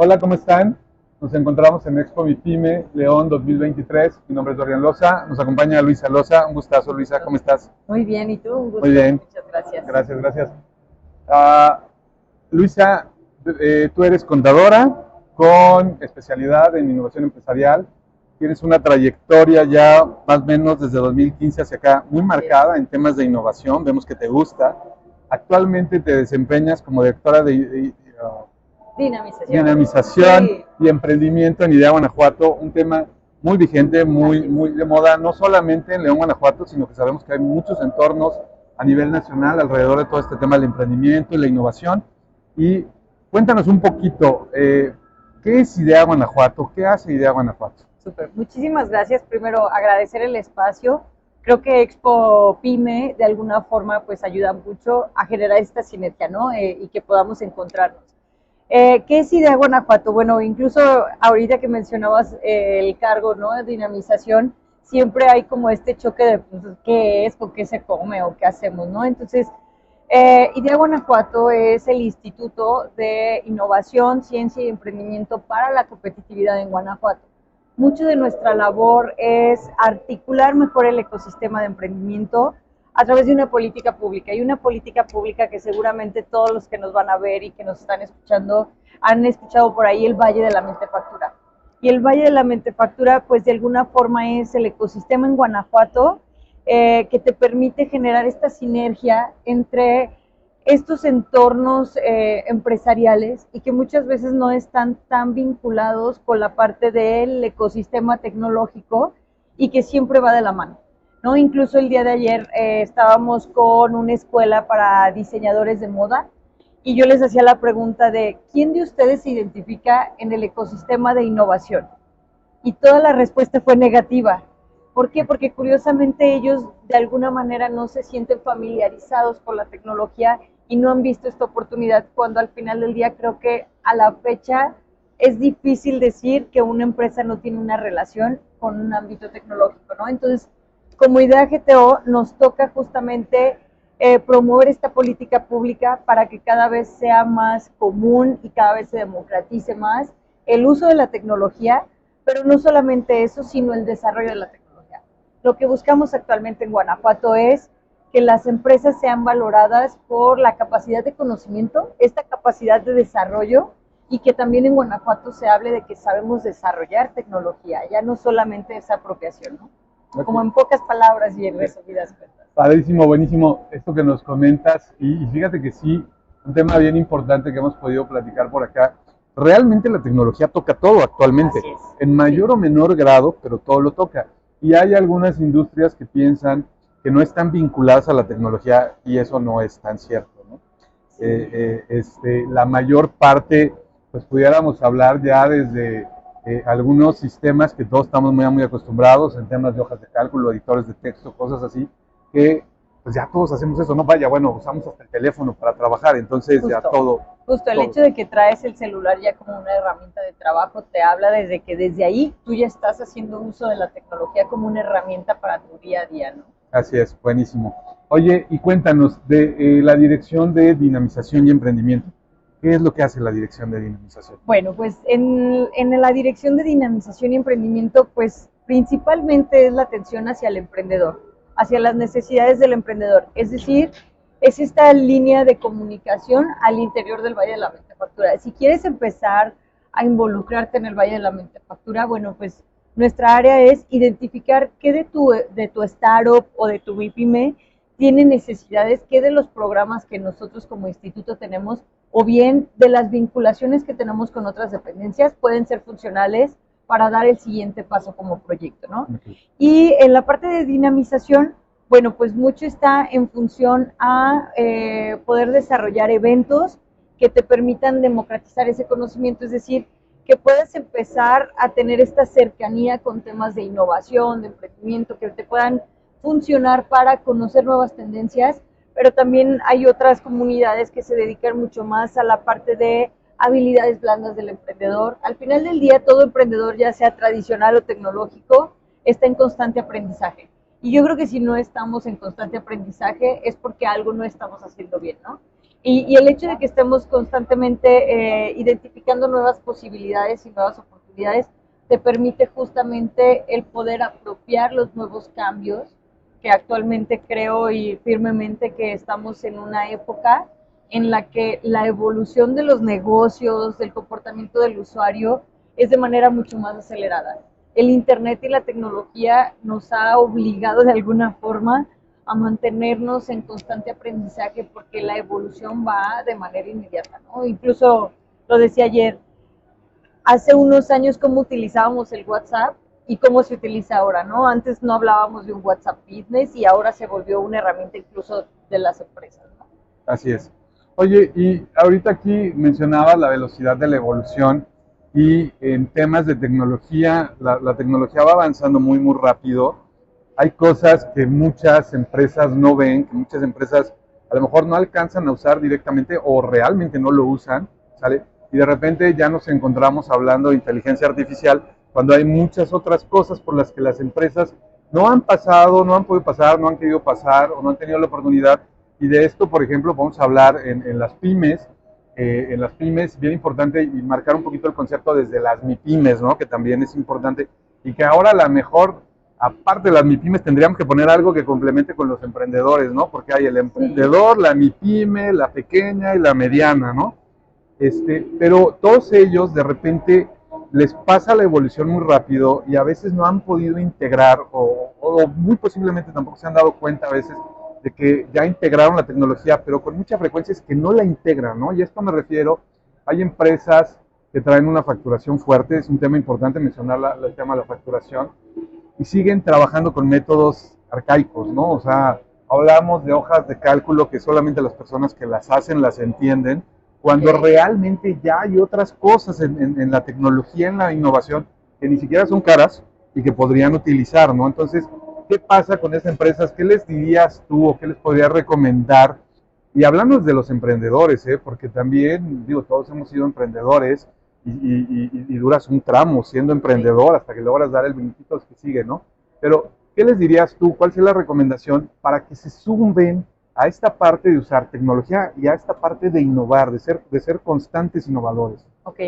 Hola, ¿cómo están? Nos encontramos en Expo MIPYME León 2023. Mi nombre es Dorian Loza. Nos acompaña Luisa Loza. Un gustazo, Luisa. ¿Cómo estás? Muy bien, ¿y tú? Un Muy gusto. bien. Muchas gracias. Gracias, gracias. Ah, Luisa, tú eres contadora con especialidad en innovación empresarial. Tienes una trayectoria ya más o menos desde 2015 hacia acá muy marcada en temas de innovación. Vemos que te gusta. Actualmente te desempeñas como directora Dinamización. dinamización Sí, y emprendimiento en Idea Guanajuato, un tema muy vigente, muy de moda, no solamente en León, Guanajuato, sino que sabemos que hay muchos entornos a nivel nacional alrededor de todo este tema del emprendimiento y la innovación. Y cuéntanos un poquito, ¿qué es Idea Guanajuato? ¿Qué hace Idea Guanajuato? súper. Muchísimas gracias. Primero, agradecer el espacio. Creo que Expo Pyme de alguna forma pues ayuda mucho a generar esta sinergia, ¿no? Y que podamos encontrarnos. ¿Qué es Idea Guanajuato? Bueno, incluso ahorita que mencionabas el cargo, ¿no? De dinamización, siempre hay como este choque de pues, qué es, con qué se come o qué hacemos, ¿no? Entonces, Idea Guanajuato es el Instituto de Innovación, Ciencia y Emprendimiento para la Competitividad en Guanajuato. Mucho de nuestra labor es articular mejor el ecosistema de emprendimiento a través de una política pública. Y una política pública que seguramente todos los que nos van a ver y que nos están escuchando han escuchado por ahí el Valle de la Mentefactura. Y el Valle de la Mentefactura, pues de alguna forma es el ecosistema en Guanajuato que te permite generar esta sinergia entre estos entornos empresariales y que muchas veces no están tan vinculados con la parte del ecosistema tecnológico y que siempre va de la mano, ¿no? Incluso el día de ayer estábamos con una escuela para diseñadores de moda y yo les hacía la pregunta de ¿quién de ustedes se identifica en el ecosistema de innovación? Y toda la respuesta fue negativa. ¿Por qué? Porque curiosamente ellos de alguna manera no se sienten familiarizados con la tecnología y no han visto esta oportunidad cuando al final del día creo que a la fecha es difícil decir que una empresa no tiene una relación con un ámbito tecnológico, ¿no? Entonces, como Idea GTO nos toca justamente promover esta política pública para que cada vez sea más común y cada vez se democratice más el uso de la tecnología, pero no solamente eso, sino el desarrollo de la tecnología. Lo que buscamos actualmente en Guanajuato es que las empresas sean valoradas por la capacidad de conocimiento, esta capacidad de desarrollo, y que también en Guanajuato se hable de que sabemos desarrollar tecnología, ya no solamente esa apropiación, ¿no? Como en pocas palabras y en resumidas cuentas. Padrísimo, buenísimo esto que nos comentas y fíjate que sí, un tema bien importante que hemos podido platicar por acá. Realmente la tecnología toca todo actualmente, Así es. en mayor o menor grado, pero todo lo toca. Y hay algunas industrias que piensan que no están vinculadas a la tecnología y eso no es tan cierto, ¿no? La mayor parte, pues pudiéramos hablar ya desde algunos sistemas que todos estamos muy acostumbrados en temas de hojas de cálculo, editores de texto, cosas así, que pues ya todos hacemos eso, ¿no? Vaya, bueno, usamos hasta el teléfono para trabajar, entonces ya Justo, todo, justo el todo. hecho de que traes el celular ya como una herramienta de trabajo te habla desde que desde ahí tú ya estás haciendo uso de la tecnología como una herramienta para tu día a día, ¿no? Así es, buenísimo. Oye, y cuéntanos de la Dirección de Dinamización y Emprendimiento. ¿Qué es lo que hace la Dirección de Dinamización? Bueno, pues en la dirección de dinamización y emprendimiento, pues principalmente es la atención hacia el emprendedor, hacia las necesidades del emprendedor. Es decir, es esta línea de comunicación al interior del Valle de la Mentefactura. Si quieres empezar a involucrarte en el Valle de la Mentefactura, bueno, pues nuestra área es identificar qué de tu startup o de tu MIPYME tiene necesidades, qué de los programas que nosotros como instituto tenemos o bien de las vinculaciones que tenemos con otras dependencias pueden ser funcionales para dar el siguiente paso como proyecto, ¿no? Okay. Y en la parte de dinamización, bueno, pues mucho está en función a poder desarrollar eventos que te permitan democratizar ese conocimiento, es decir, que puedas empezar a tener esta cercanía con temas de innovación, de emprendimiento, que te puedan funcionar para conocer nuevas tendencias, pero también hay otras comunidades que se dedican mucho más a la parte de habilidades blandas del emprendedor. Al final del día, todo emprendedor, ya sea tradicional o tecnológico, está en constante aprendizaje. Y yo creo que si no estamos en constante aprendizaje es porque algo no estamos haciendo bien, ¿no? Y el hecho de que estemos constantemente identificando nuevas posibilidades y nuevas oportunidades te permite justamente el poder apropiar los nuevos cambios, que actualmente creo y firmemente que estamos en una época en la que la evolución de los negocios, del comportamiento del usuario, es de manera mucho más acelerada. El Internet y la tecnología nos ha obligado de alguna forma a mantenernos en constante aprendizaje porque la evolución va de manera inmediata, ¿no? Incluso lo decía ayer, hace unos años cómo utilizábamos el WhatsApp y cómo se utiliza ahora, ¿no? Antes no hablábamos de un WhatsApp Business y ahora se volvió una herramienta incluso de las empresas, ¿no? Así es. Oye, y ahorita aquí mencionabas la velocidad de la evolución y en temas de tecnología, la tecnología va avanzando muy, muy rápido. Hay cosas que muchas empresas no ven, que muchas empresas a lo mejor no alcanzan a usar directamente o realmente no lo usan, ¿sale? Y de repente ya nos encontramos hablando de inteligencia artificial cuando hay muchas otras cosas por las que las empresas no han pasado, no han podido pasar, no han querido pasar o no han tenido la oportunidad. Y de esto, por ejemplo, vamos a hablar en las pymes. En las pymes, bien importante, y marcar un poquito el concepto desde las MIPYMES, ¿no? Que también es importante. Y que ahora a lo mejor, aparte de las MIPYMES, tendríamos que poner algo que complemente con los emprendedores, ¿no? Porque hay el emprendedor, la MIPYME, la pequeña y la mediana, ¿no? Pero todos ellos de repente les pasa la evolución muy rápido y a veces no han podido integrar o muy posiblemente tampoco se han dado cuenta a veces de que ya integraron la tecnología, pero con mucha frecuencia es que no la integran, ¿no? Y a esto me refiero, hay empresas que traen una facturación fuerte, es un tema importante mencionar el tema de la facturación, y siguen trabajando con métodos arcaicos, ¿no? O sea, hablamos de hojas de cálculo que solamente las personas que las hacen las entienden, cuando realmente ya hay otras cosas en la tecnología, en la innovación, que ni siquiera son caras y que podrían utilizar, ¿no? Entonces, ¿qué pasa con estas empresas? ¿Qué les dirías tú o qué les podrías recomendar? Y hablamos de los emprendedores, porque también, digo, todos hemos sido emprendedores y duras un tramo siendo emprendedor hasta que logras dar el brinquito que sigue, ¿no? Pero, ¿qué les dirías tú? ¿Cuál sería la recomendación para que se sumen a esta parte de usar tecnología y a esta parte de innovar, de ser constantes innovadores? Ok,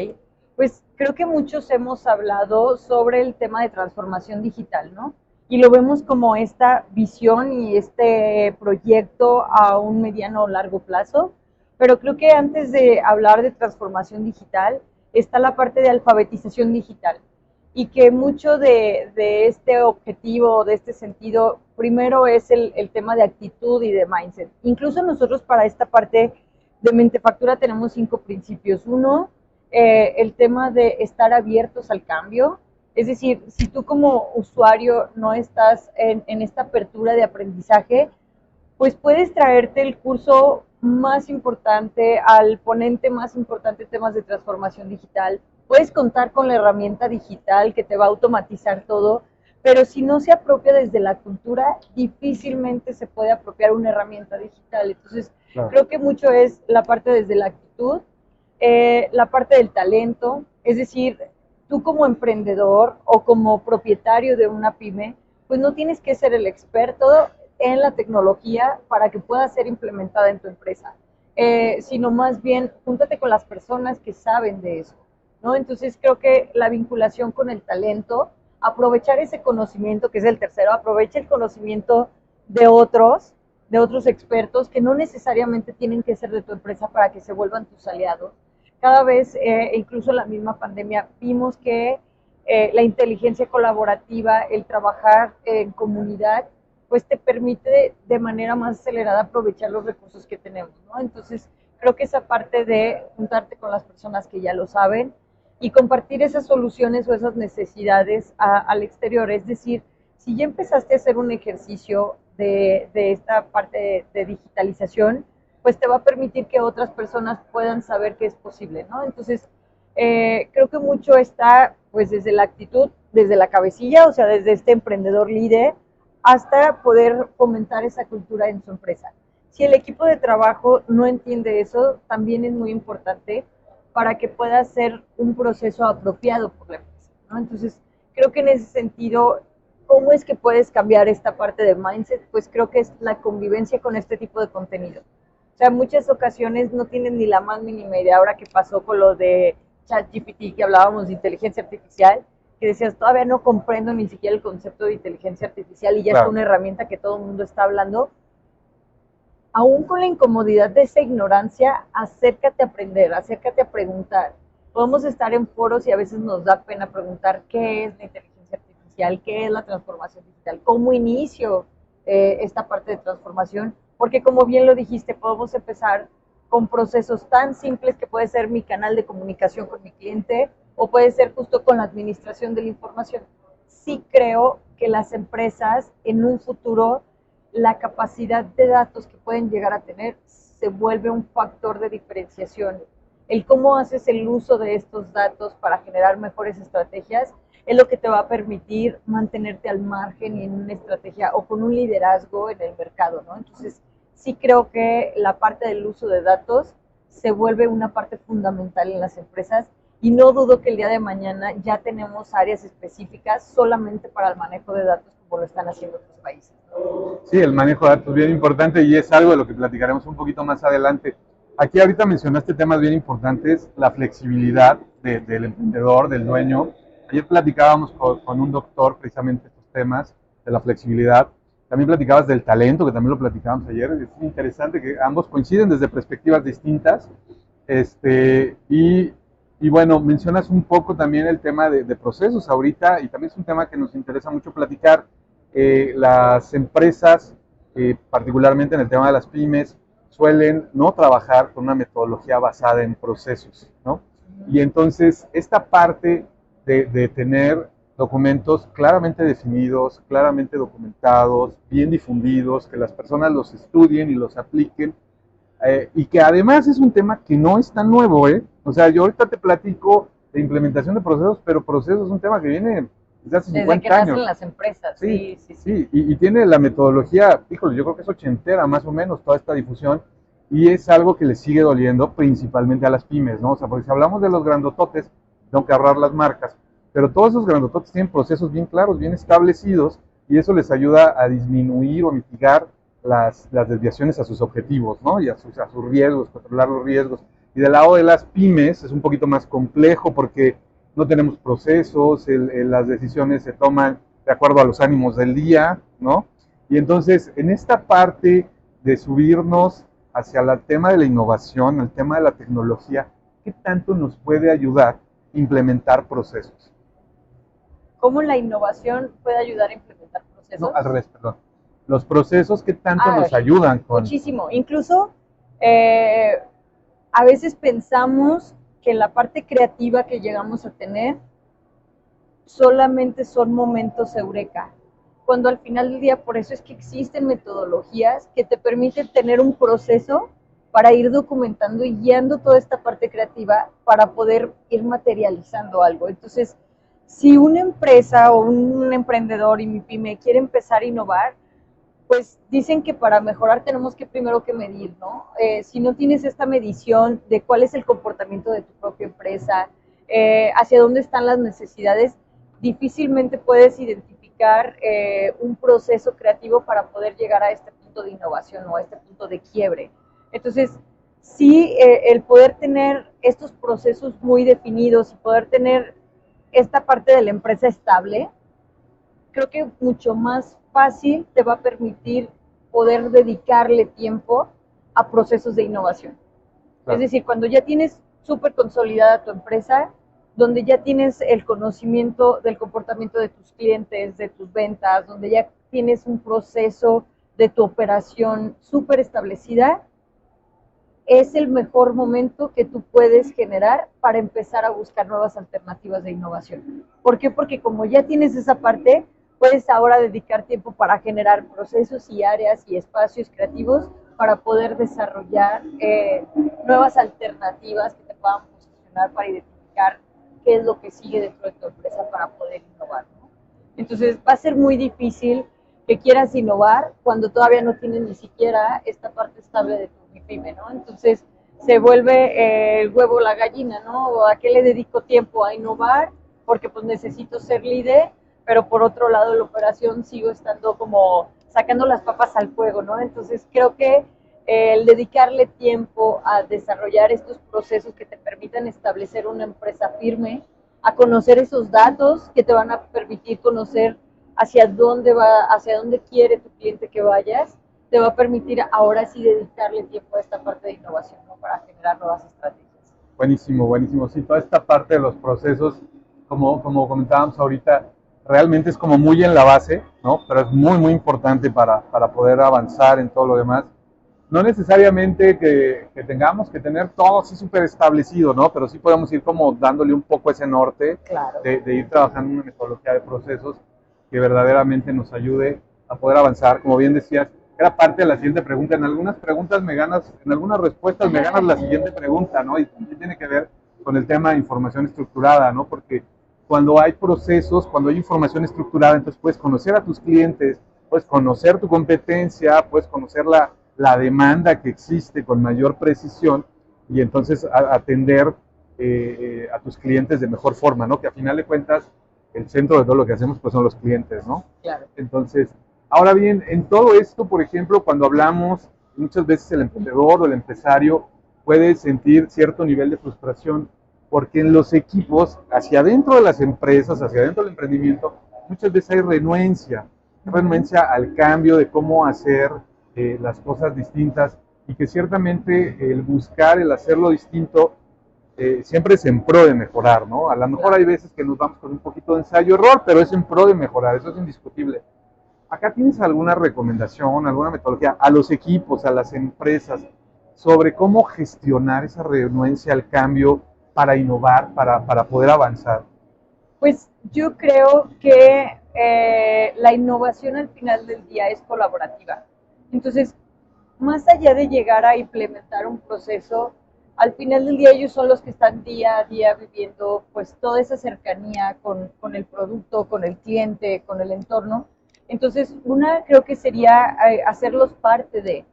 pues creo que muchos hemos hablado sobre el tema de transformación digital, ¿no? Y lo vemos como esta visión y este proyecto a un mediano o largo plazo, pero creo que antes de hablar de transformación digital está la parte de alfabetización digital y que mucho de este objetivo, de este sentido, primero es el tema de actitud y de mindset. Incluso nosotros para esta parte de Mentefactura tenemos 5 principios. Uno, el tema de estar abiertos al cambio, es decir, si tú como usuario no estás en esta apertura de aprendizaje, pues puedes traerte el curso más importante, al ponente más importante en temas de transformación digital, puedes contar con la herramienta digital que te va a automatizar todo, pero si no se apropia desde la cultura, difícilmente se puede apropiar una herramienta digital. Entonces, claro, creo que mucho es la parte desde la actitud, la parte del talento, es decir, tú como emprendedor o como propietario de una pyme, pues no tienes que ser el experto en la tecnología para que pueda ser implementada en tu empresa, sino más bien júntate con las personas que saben de eso, ¿no? Entonces creo que la vinculación con el talento, aprovechar ese conocimiento, que es el tercero, aprovecha el conocimiento de otros expertos que no necesariamente tienen que ser de tu empresa para que se vuelvan tus aliados. Cada vez, incluso en la misma pandemia, vimos que la inteligencia colaborativa, el trabajar en comunidad, pues te permite de manera más acelerada aprovechar los recursos que tenemos, ¿no? Entonces, creo que esa parte de juntarte con las personas que ya lo saben y compartir esas soluciones o esas necesidades al exterior, es decir, si ya empezaste a hacer un ejercicio de esta parte de digitalización, pues te va a permitir que otras personas puedan saber que es posible, ¿no? Entonces, creo que mucho está, pues, desde la actitud, desde la cabecilla, o sea, desde este emprendedor líder, hasta poder fomentar esa cultura en su empresa. Si el equipo de trabajo no entiende eso, también es muy importante para que pueda ser un proceso apropiado por la empresa, ¿no? Entonces, creo que en ese sentido, ¿cómo es que puedes cambiar esta parte de mindset? Pues creo que es la convivencia con este tipo de contenido. O sea, en muchas ocasiones no tienen ni la más mínima idea. Ahora que pasó con lo de ChatGPT, que hablábamos de inteligencia artificial, que decías, todavía no comprendo ni siquiera el concepto de inteligencia artificial y ya Claro. es una herramienta que todo el mundo está hablando. Aún con la incomodidad de esa ignorancia, acércate a aprender, acércate a preguntar. Podemos estar en foros y a veces nos da pena preguntar qué es la inteligencia artificial, qué es la transformación digital, cómo inicio esta parte de transformación, porque como bien lo dijiste, podemos empezar con procesos tan simples que puede ser mi canal de comunicación con mi cliente o puede ser justo con la administración de la información. Sí creo que las empresas en un futuro, la capacidad de datos que pueden llegar a tener se vuelve un factor de diferenciación. El cómo haces el uso de estos datos para generar mejores estrategias es lo que te va a permitir mantenerte al margen y en una estrategia o con un liderazgo en el mercado, ¿no? Entonces, sí creo que la parte del uso de datos se vuelve una parte fundamental en las empresas y no dudo que el día de mañana ya tenemos áreas específicas solamente para el manejo de datos como lo están haciendo otros países. Sí, el manejo de datos es bien importante y es algo de lo que platicaremos un poquito más adelante. Aquí ahorita mencionaste temas bien importantes, la flexibilidad del emprendedor, del dueño. Ayer platicábamos con un doctor precisamente estos temas de la flexibilidad. También platicabas del talento, que también lo platicábamos ayer. Es interesante que ambos coinciden desde perspectivas distintas. Y bueno, mencionas un poco también el tema de procesos ahorita y también es un tema que nos interesa mucho platicar. Las empresas, particularmente en el tema de las pymes, suelen no trabajar con una metodología basada en procesos, ¿no? Y entonces esta parte de tener documentos claramente definidos, claramente documentados, bien difundidos, que las personas los estudien y los apliquen, y que además es un tema que no es tan nuevo, ¿eh? O sea, yo ahorita te platico de implementación de procesos, pero procesos es un tema que viene desde hace Desde 50 que años. nacen las empresas, Sí, sí, sí, sí. sí, y tiene la metodología, híjole, yo creo que es ochentera más o menos toda esta difusión, y es algo que le sigue doliendo principalmente a las pymes, ¿no? O sea, porque si hablamos de los grandototes, tengo que ahorrar las marcas, pero todos esos grandototes tienen procesos bien claros, bien establecidos, y eso les ayuda a disminuir o mitigar las desviaciones a sus objetivos, ¿no? Y a sus riesgos, controlar los riesgos. Y del lado de las pymes es un poquito más complejo porque no tenemos procesos, las decisiones se toman de acuerdo a los ánimos del día, ¿no? Y entonces, en esta parte de subirnos hacia el tema de la innovación, el tema de la tecnología, ¿qué tanto nos puede ayudar implementar procesos? ¿Cómo la innovación puede ayudar a implementar procesos? No, al revés, perdón. Los procesos, ¿qué tanto nos ayudan con...? Muchísimo. Incluso, a veces pensamos que la parte creativa que llegamos a tener solamente son momentos eureka, cuando al final del día, por eso es que existen metodologías que te permiten tener un proceso para ir documentando y guiando toda esta parte creativa para poder ir materializando algo. Entonces, si una empresa o un emprendedor y mi pyme quiere empezar a innovar, pues dicen que para mejorar tenemos que primero que medir, ¿no? Si no tienes esta medición de cuál es el comportamiento de tu propia empresa, hacia dónde están las necesidades, difícilmente puedes identificar un proceso creativo para poder llegar a este punto de innovación o a este punto de quiebre. Entonces, sí, el poder tener estos procesos muy definidos y poder tener esta parte de la empresa estable, creo que mucho más fácil te va a permitir poder dedicarle tiempo a procesos de innovación. Claro. Es decir, cuando ya tienes súper consolidada tu empresa, donde ya tienes el conocimiento del comportamiento de tus clientes, de tus ventas, donde ya tienes un proceso de tu operación súper establecida, es el mejor momento que tú puedes generar para empezar a buscar nuevas alternativas de innovación. ¿Por qué? Porque como ya tienes esa parte, puedes ahora dedicar tiempo para generar procesos y áreas y espacios creativos para poder desarrollar nuevas alternativas que te puedan posicionar para identificar qué es lo que sigue dentro de tu empresa para poder innovar, ¿no? Entonces va a ser muy difícil que quieras innovar cuando todavía no tienes ni siquiera esta parte estable de tu pyme, ¿no? Entonces se vuelve el huevo o la gallina, ¿no? ¿A qué le dedico tiempo? A innovar, porque pues necesito ser líder, pero por otro lado la operación sigo estando como sacando las papas al fuego, ¿no? Entonces creo que el dedicarle tiempo a desarrollar estos procesos que te permitan establecer una empresa firme, a conocer esos datos que te van a permitir conocer hacia dónde quiere tu cliente que vayas, te va a permitir ahora sí dedicarle tiempo a esta parte de innovación, ¿no? Para generar nuevas estrategias. Buenísimo, buenísimo. Sí, toda esta parte de los procesos, como comentábamos ahorita, realmente es como muy en la base, ¿no? Pero es muy, muy importante para poder avanzar en todo lo demás. No necesariamente que tengamos que tener todo así súper establecido, ¿no? Pero sí podemos ir como dándole un poco ese norte Claro. de ir trabajando en una metodología de procesos que verdaderamente nos ayude a poder avanzar. Como bien decías, era parte de la siguiente pregunta. En algunas preguntas me ganas, en algunas respuestas me ganas la siguiente pregunta, ¿no? Y también tiene que ver con el tema de información estructurada, ¿no? Porque cuando hay procesos, cuando hay información estructurada, entonces puedes conocer a tus clientes, puedes conocer tu competencia, puedes conocer la demanda que existe con mayor precisión y entonces atender a tus clientes de mejor forma, ¿no? Que a final de cuentas el centro de todo lo que hacemos pues son los clientes, ¿no? Claro. Entonces, ahora bien, en todo esto, por ejemplo, cuando hablamos, muchas veces el emprendedor o el empresario puede sentir cierto nivel de frustración porque en los equipos, hacia adentro de las empresas, hacia adentro del emprendimiento, muchas veces hay renuencia al cambio de cómo hacer las cosas distintas y que ciertamente el buscar, el hacerlo distinto, siempre es en pro de mejorar, ¿no? A lo mejor hay veces que nos vamos con un poquito de ensayo-error, pero es en pro de mejorar, eso es indiscutible. ¿Acá tienes alguna recomendación, alguna metodología a los equipos, a las empresas, sobre cómo gestionar esa renuencia al cambio para innovar, para poder avanzar? Pues yo creo que la innovación al final del día es colaborativa. Entonces, más allá de llegar a implementar un proceso, al final del día ellos son los que están día a día viviendo pues toda esa cercanía con el producto, con el cliente, con el entorno. Entonces, una creo que sería hacerlos parte de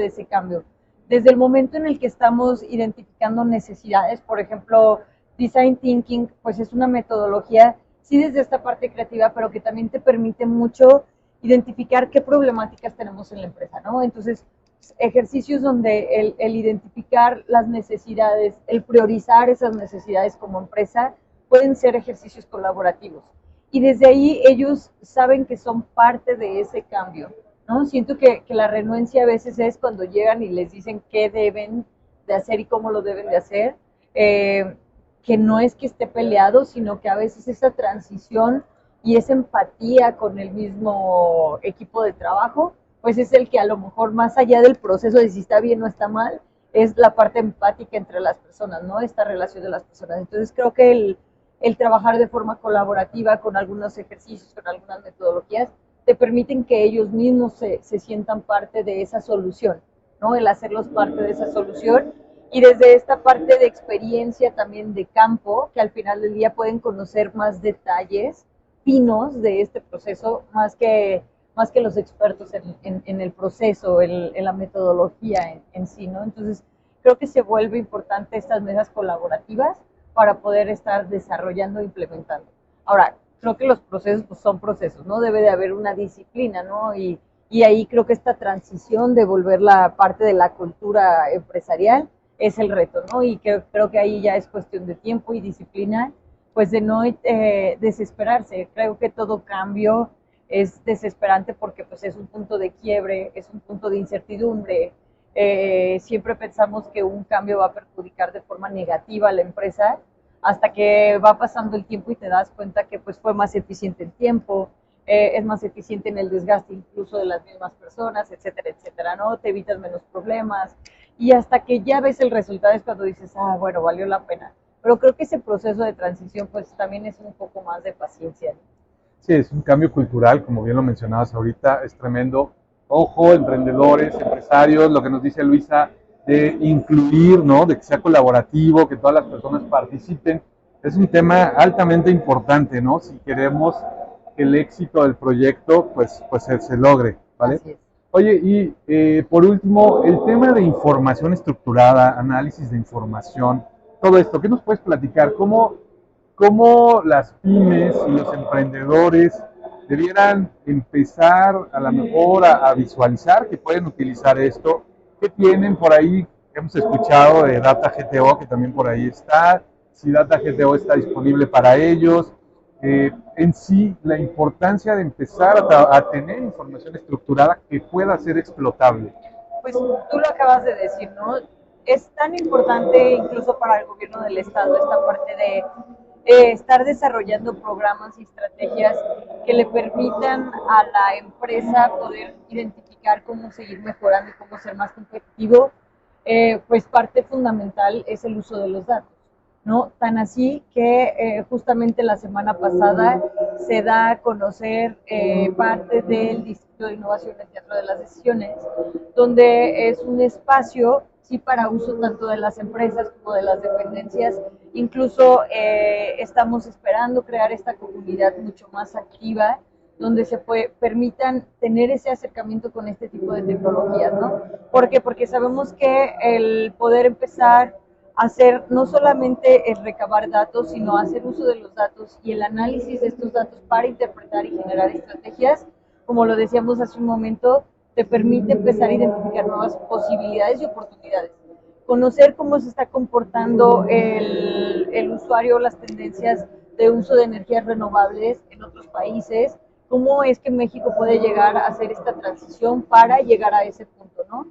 ese cambio. Desde el momento en el que estamos identificando necesidades, por ejemplo, Design Thinking, pues es una metodología, sí desde esta parte creativa, pero que también te permite mucho identificar qué problemáticas tenemos en la empresa, ¿no? Entonces, ejercicios donde el identificar las necesidades, el priorizar esas necesidades como empresa, pueden ser ejercicios colaborativos. Y desde ahí ellos saben que son parte de ese cambio, ¿no? Siento que la renuencia a veces es cuando llegan y les dicen qué deben de hacer y cómo lo deben de hacer, que no es que esté peleado, sino que a veces esa transición y esa empatía con el mismo equipo de trabajo, pues es el que a lo mejor más allá del proceso de si está bien o está mal, es la parte empática entre las personas, ¿no? Esta relación de las personas. Entonces creo que el trabajar de forma colaborativa con algunos ejercicios, con algunas metodologías, te permiten que ellos mismos se sientan parte de esa solución, ¿no? El hacerlos parte de esa solución y desde esta parte de experiencia también de campo, que al final del día pueden conocer más detalles finos de este proceso, más que los expertos en el proceso, en la metodología en sí, ¿no? Entonces, creo que se vuelve importante estas mesas colaborativas para poder estar desarrollando e implementando. Ahora, creo que los procesos pues, son procesos, ¿no? Debe de haber una disciplina, ¿no? Y ahí creo que esta transición de volver la parte de la cultura empresarial es el reto, ¿no? Y creo que ahí ya es cuestión de tiempo y disciplina, pues de no desesperarse. Creo que todo cambio es desesperante porque pues es un punto de quiebre, es un punto de incertidumbre. Siempre pensamos que un cambio va a perjudicar de forma negativa a la empresa hasta que va pasando el tiempo y te das cuenta que pues fue más eficiente el tiempo, es más eficiente en el desgaste incluso de las mismas personas, etcétera, etcétera, ¿no? Te evitas menos problemas y hasta que ya ves el resultado es cuando dices, ah, bueno, valió la pena. Pero creo que ese proceso de transición pues también es un poco más de paciencia, ¿no? Sí, es un cambio cultural, como bien lo mencionabas ahorita, es tremendo. Ojo, emprendedores, empresarios, lo que nos dice Luisa, de incluir, ¿no? De que sea colaborativo, que todas las personas participen. Es un tema altamente importante, ¿no? Si queremos que el éxito del proyecto, pues se logre, ¿vale? Así es. Oye, y por último, el tema de información estructurada, análisis de información, todo esto, ¿qué nos puedes platicar? ¿Cómo las pymes y los emprendedores debieran empezar a lo mejor a visualizar que pueden utilizar esto ¿Qué tienen por ahí? Hemos escuchado de Data GTO, que también por ahí está, si Data GTO está disponible para ellos. En sí, la importancia de empezar a tener información estructurada que pueda ser explotable. Pues tú lo acabas de decir, ¿no? Es tan importante incluso para el gobierno del estado esta parte de estar desarrollando programas y estrategias que le permitan a la empresa poder identificar cómo seguir mejorando y cómo ser más competitivo. Pues parte fundamental es el uso de los datos, ¿no? Tan así que justamente la semana pasada se da a conocer parte del Distrito de Innovación del Teatro de las Decisiones, donde es un espacio, sí, para uso tanto de las empresas como de las dependencias. Incluso estamos esperando crear esta comunidad mucho más activa, donde permitan tener ese acercamiento con este tipo de tecnologías, ¿no? ¿Por qué? Porque sabemos que el poder empezar a hacer no solamente el recabar datos, sino hacer uso de los datos y el análisis de estos datos para interpretar y generar estrategias, como lo decíamos hace un momento, te permite empezar a identificar nuevas posibilidades y oportunidades. Conocer cómo se está comportando el usuario, las tendencias de uso de energías renovables en otros países, cómo es que México puede llegar a hacer esta transición para llegar a ese punto, ¿no?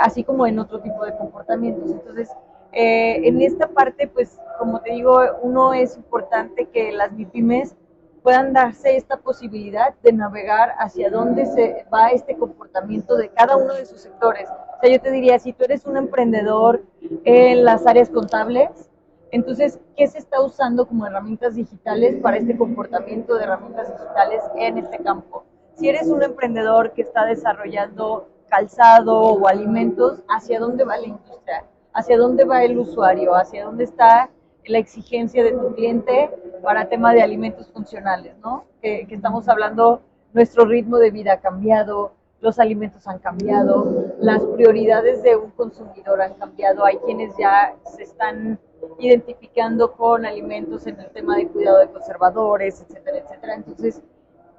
Así como en otro tipo de comportamientos. Entonces, en esta parte, pues, como te digo, uno es importante que las MIPIMES puedan darse esta posibilidad de navegar hacia dónde se va este comportamiento de cada uno de sus sectores. O sea, yo te diría, si tú eres un emprendedor en las áreas contables, entonces, ¿qué se está usando como herramientas digitales para este comportamiento de herramientas digitales en este campo? Si eres un emprendedor que está desarrollando calzado o alimentos, ¿hacia dónde va la industria? ¿Hacia dónde va el usuario? ¿Hacia dónde está la exigencia de tu cliente para tema de alimentos funcionales, ¿no? Que estamos hablando, nuestro ritmo de vida ha cambiado, los alimentos han cambiado, las prioridades de un consumidor han cambiado, hay quienes ya se están identificando con alimentos en el tema de cuidado de conservadores, etcétera, etcétera. Entonces,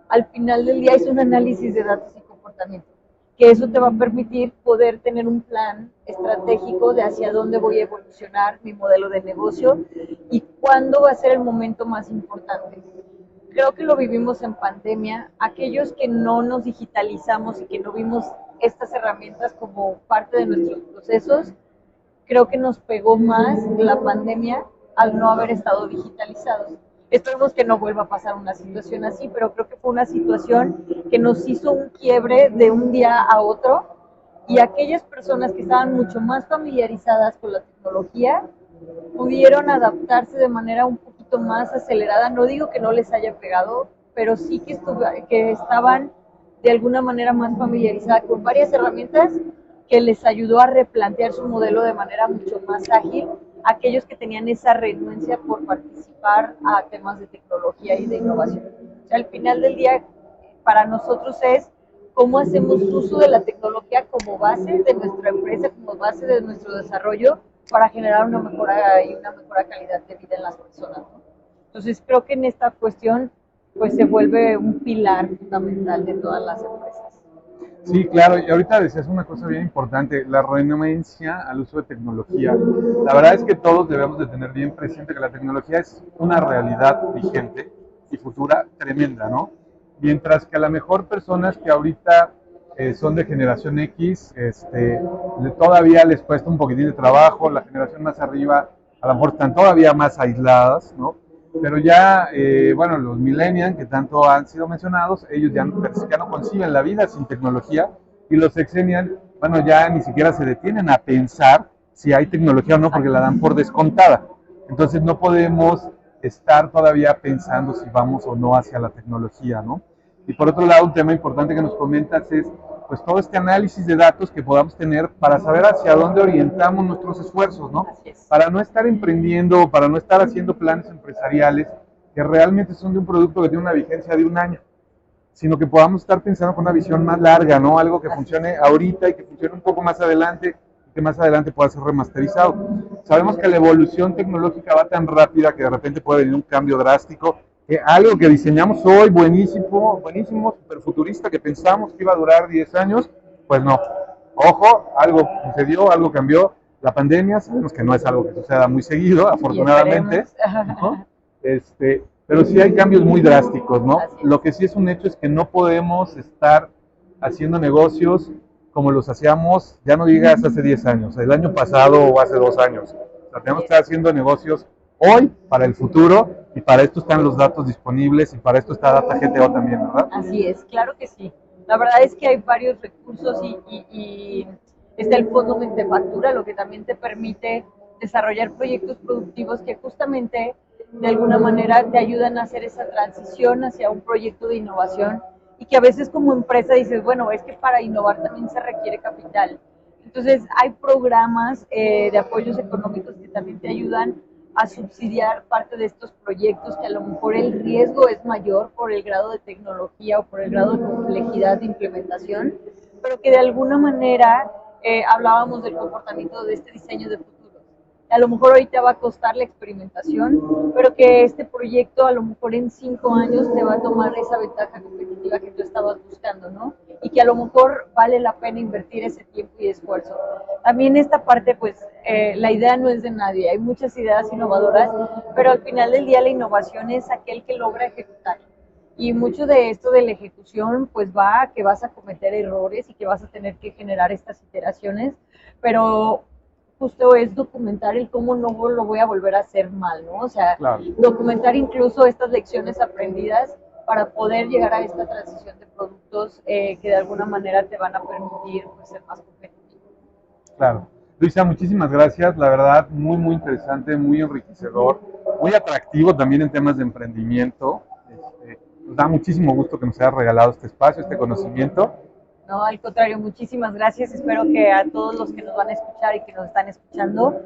al final del día es un análisis de datos y comportamiento, que eso te va a permitir poder tener un plan estratégico de hacia dónde voy a evolucionar mi modelo de negocio y cuándo va a ser el momento más importante. Creo que lo vivimos en pandemia. Aquellos que no nos digitalizamos y que no vimos estas herramientas como parte de nuestros procesos, creo que nos pegó más la pandemia al no haber estado digitalizados. Esperemos que no vuelva a pasar una situación así, pero creo que fue una situación que nos hizo un quiebre de un día a otro y aquellas personas que estaban mucho más familiarizadas con la tecnología pudieron adaptarse de manera un poquito más acelerada. No digo que no les haya pegado, pero sí que estaban de alguna manera más familiarizadas con varias herramientas que les ayudó a replantear su modelo de manera mucho más ágil, aquellos que tenían esa renuencia por participar a temas de tecnología y de innovación. O sea, al final del día, para nosotros es cómo hacemos uso de la tecnología como base de nuestra empresa, como base de nuestro desarrollo, para generar una mejora y una mejor calidad de vida en las personas, ¿no? Entonces, creo que en esta cuestión, pues se vuelve un pilar fundamental de todas las empresas. Sí, claro, y ahorita decías una cosa bien importante, la renuencia al uso de tecnología. La verdad es que todos debemos de tener bien presente que la tecnología es una realidad vigente y futura tremenda, ¿no? Mientras que a lo mejor personas que ahorita son de generación X, todavía les cuesta un poquitín de trabajo, la generación más arriba a lo mejor están todavía más aisladas, ¿no? Pero ya, bueno, los millennials que tanto han sido mencionados, ellos ya no conciben la vida sin tecnología y los exennials, bueno, ya ni siquiera se detienen a pensar si hay tecnología o no porque la dan por descontada. Entonces no podemos estar todavía pensando si vamos o no hacia la tecnología, ¿no? Y por otro lado, un tema importante que nos comentas es pues todo este análisis de datos que podamos tener para saber hacia dónde orientamos nuestros esfuerzos, ¿no? Para no estar emprendiendo, para no estar haciendo planes empresariales que realmente son de un producto que tiene una vigencia de un año, sino que podamos estar pensando con una visión más larga, ¿no? Algo que funcione ahorita y que funcione un poco más adelante, y que más adelante pueda ser remasterizado. Sabemos que la evolución tecnológica va tan rápida que de repente puede venir un cambio drástico, que algo que diseñamos hoy, buenísimo, buenísimo, super futurista, que pensamos que iba a durar 10 años, pues no. Ojo, algo sucedió, algo cambió. La pandemia, sabemos que no es algo que suceda muy seguido, afortunadamente, ¿no? Pero sí hay cambios muy drásticos, ¿no? Lo que sí es un hecho es que no podemos estar haciendo negocios como los hacíamos, ya no digas hace 10 años, el año pasado o hace 2 años. O sea, tenemos que estar haciendo negocios hoy para el futuro y para esto están los datos disponibles y para esto está Data GTO también, ¿verdad? Así es, claro que sí. La verdad es que hay varios recursos y está el fondo Mentefactura, lo que también te permite desarrollar proyectos productivos que justamente de alguna manera te ayudan a hacer esa transición hacia un proyecto de innovación y que a veces como empresa dices, bueno, es que para innovar también se requiere capital. Entonces hay programas de apoyos económicos que también te ayudan a subsidiar parte de estos proyectos que a lo mejor el riesgo es mayor por el grado de tecnología o por el grado de complejidad de implementación, pero que de alguna manera hablábamos del comportamiento de este diseño de futuro. A lo mejor ahorita va a costar la experimentación, pero que este proyecto a lo mejor en 5 años te va a tomar esa ventaja competitiva que tú estabas buscando, ¿no? Y que a lo mejor vale la pena invertir ese tiempo y esfuerzo. También esta parte, pues, la idea no es de nadie, hay muchas ideas innovadoras, pero al final del día la innovación es aquel que logra ejecutar. Y mucho de esto de la ejecución, pues va a que vas a cometer errores y que vas a tener que generar estas iteraciones, pero justo es documentar el cómo no lo voy a volver a hacer mal, ¿no? O sea, claro, documentar incluso estas lecciones aprendidas para poder llegar a esta transición de productos que de alguna manera te van a permitir pues, ser más competitivos. Claro. Luisa, muchísimas gracias. La verdad, muy, muy interesante, muy enriquecedor, muy atractivo también en temas de emprendimiento. Nos da muchísimo gusto que nos hayas regalado este espacio, este conocimiento. No, al contrario, muchísimas gracias. Espero que a todos los que nos van a escuchar y que nos están escuchando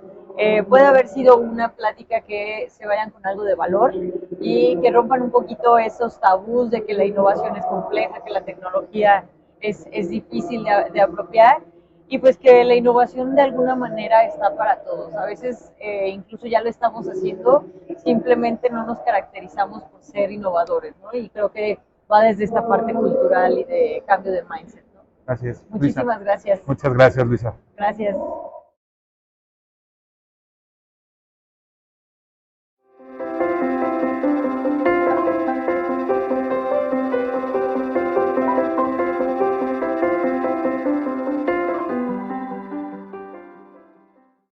pueda haber sido una plática que se vayan con algo de valor y que rompan un poquito esos tabús de que la innovación es compleja, que la tecnología es difícil de apropiar y pues que la innovación de alguna manera está para todos. A veces incluso ya lo estamos haciendo, simplemente no nos caracterizamos por ser innovadores, ¿no? Y creo que va desde esta parte cultural y de cambio de mindset. Así es. Muchísimas gracias. Muchas gracias, Luisa. Gracias.